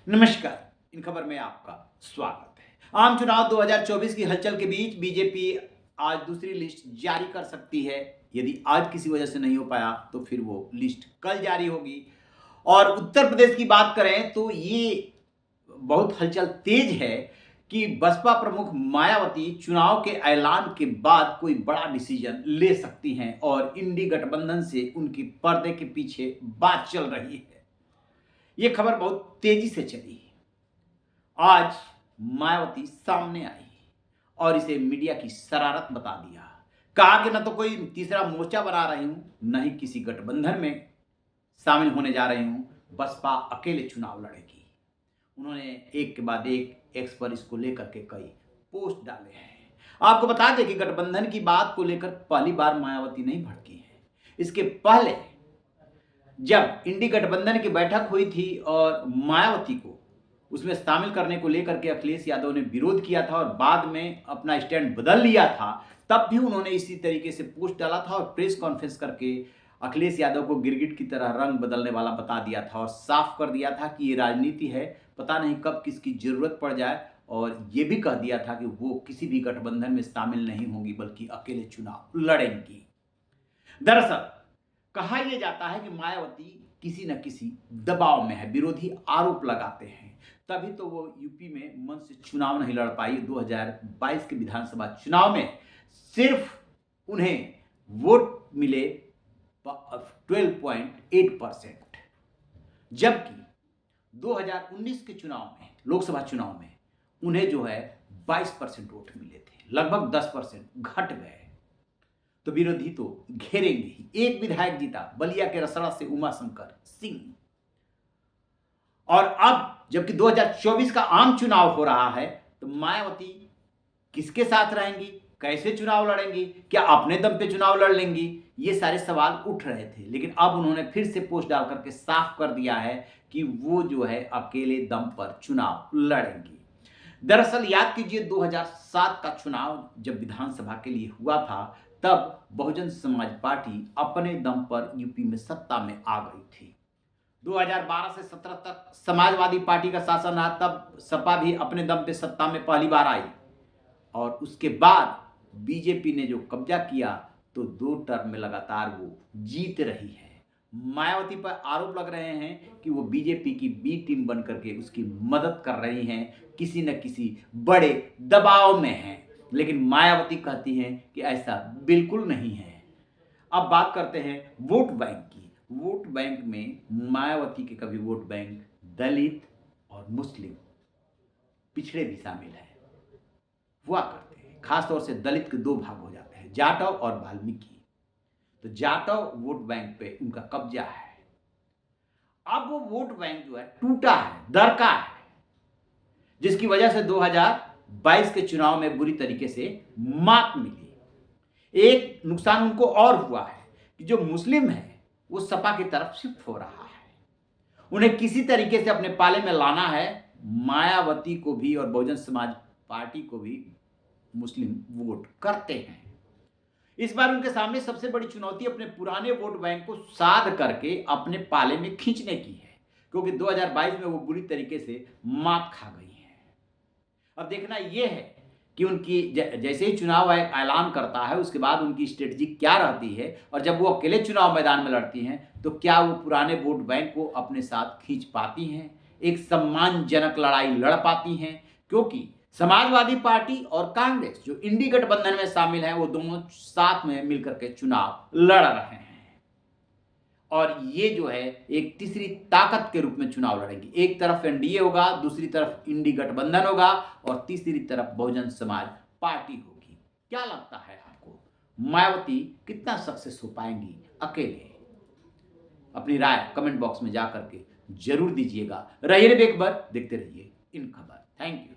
नमस्कार। इन खबर में आपका स्वागत है। आम चुनाव 2024 की हलचल के बीच बीजेपी आज दूसरी लिस्ट जारी कर सकती है। यदि आज किसी वजह से नहीं हो पाया तो फिर वो लिस्ट कल जारी होगी। और उत्तर प्रदेश की बात करें तो ये बहुत हलचल तेज है कि बसपा प्रमुख मायावती चुनाव के ऐलान के बाद कोई बड़ा डिसीजन ले सकती हैं और इंडी गठबंधन से उनकी पर्दे के पीछे बात चल रही है। ये खबर बहुत तेजी से चली। आज मायावती सामने आई और इसे मीडिया की शरारत बता दिया। कहा कि न तो कोई तीसरा मोर्चा बना रही हूं, न ही किसी गठबंधन में शामिल होने जा रही हूं, बसपा अकेले चुनाव लड़ेगी। उन्होंने एक के बाद एक एक्स पर इसको लेकर के कई पोस्ट डाले हैं। आपको बता दें कि गठबंधन की बात को लेकर पहली बार मायावती नहीं भड़की है। इसके पहले जब इंडी गठबंधन की बैठक हुई थी और मायावती को उसमें शामिल करने को लेकर के अखिलेश यादव ने विरोध किया था और बाद में अपना स्टैंड बदल लिया था, तब भी उन्होंने इसी तरीके से पोस्ट डाला था और प्रेस कॉन्फ्रेंस करके अखिलेश यादव को गिरगिट की तरह रंग बदलने वाला बता दिया था और साफ कर दिया था कि ये राजनीति है, पता नहीं कब किसकी जरूरत पड़ जाए। और ये भी कह दिया था कि वो किसी भी गठबंधन में शामिल नहीं होंगी बल्कि अकेले चुनाव लड़ेंगी। दरअसल कहा यह जाता है कि मायावती किसी न किसी दबाव में है, विरोधी आरोप लगाते हैं, तभी तो वो यूपी में मन से चुनाव नहीं लड़ पाई। 2022 के विधानसभा चुनाव में सिर्फ उन्हें वोट मिले 12.8%, जबकि 2019 के चुनाव में, लोकसभा चुनाव में उन्हें जो है 22% वोट मिले थे, लगभग 10% घट गए। तो विरोधी तो घेरेंगे ही। एक विधायक जीता बलिया के रसड़ा से, उमाशंकर सिंह। और अब जबकि 2024 का आम चुनाव हो रहा है तो मायावती किसके साथ रहेंगी, कैसे चुनाव लड़ेंगी, क्या अपने दम पे चुनाव लड़ लेंगी, ये सारे सवाल उठ रहे थे। लेकिन अब उन्होंने फिर से पोस्ट डाल करके साफ कर दिया है कि वो जो है अकेले दम पर चुनाव लड़ेंगी। दरअसल याद कीजिए 2007 का चुनाव जब विधानसभा के लिए हुआ था, तब बहुजन समाज पार्टी अपने दम पर यूपी में सत्ता में आ गई थी। 2012 से 17 तक समाजवादी पार्टी का शासन रहा, तब सपा भी अपने दम पे सत्ता में पहली बार आई। और उसके बाद बीजेपी ने जो कब्जा किया तो 2 टर्म में लगातार वो जीत रही है। मायावती पर आरोप लग रहे हैं कि वो बीजेपी की बी टीम बन करके उसकी मदद कर रही हैं, किसी न किसी बड़े दबाव में हैं। लेकिन मायावती कहती हैं कि ऐसा बिल्कुल नहीं है। अब बात करते हैं वोट बैंक की। वोट बैंक में मायावती के कभी वोट बैंक दलित और मुस्लिम पिछड़े भी शामिल है हुआ करते हैं। खासतौर से दलित के 2 भाग हो जाते हैं, जाटव और वाल्मीकि। तो जाटव वोट बैंक पे उनका कब्जा है। अब वो वोट बैंक जो है टूटा है, दरका है, जिसकी वजह से 2022 के चुनाव में बुरी तरीके से मात मिली। एक नुकसान उनको और हुआ है कि जो मुस्लिम है वो सपा की तरफ शिफ्ट हो रहा है। उन्हें किसी तरीके से अपने पाले में लाना है। मायावती को भी और बहुजन समाज पार्टी को भी मुस्लिम वोट करते हैं। इस बार उनके सामने सबसे बड़ी चुनौती अपने पुराने वोट बैंक को साध करके अपने पाले में खींचने की है, क्योंकि 2022 में वो बुरी तरीके से मात खा गई है। अब देखना यह है कि उनकी जैसे ही चुनाव आयोग ऐलान करता है उसके बाद उनकी स्ट्रेटजी क्या रहती है, और जब वो अकेले चुनाव मैदान में लड़ती हैं तो क्या वो पुराने वोट बैंक को अपने साथ खींच पाती हैं, एक सम्मानजनक लड़ाई लड़ पाती हैं। क्योंकि समाजवादी पार्टी और कांग्रेस जो इंडी गठबंधन में शामिल है वो दोनों साथ में मिलकर के चुनाव लड़ रहे हैं और ये जो है एक तीसरी ताकत के रूप में चुनाव लड़ेंगी। एक तरफ एनडीए होगा, दूसरी तरफ इंडी गठबंधन होगा और तीसरी तरफ बहुजन समाज पार्टी होगी। क्या लगता है आपको, मायावती कितना सक्सेस हो पाएंगी अकेले? अपनी राय कमेंट बॉक्स में जाकर के जरूर दीजिएगा। रहिए बेखबर, देखते रहिए इन खबर। Thank you.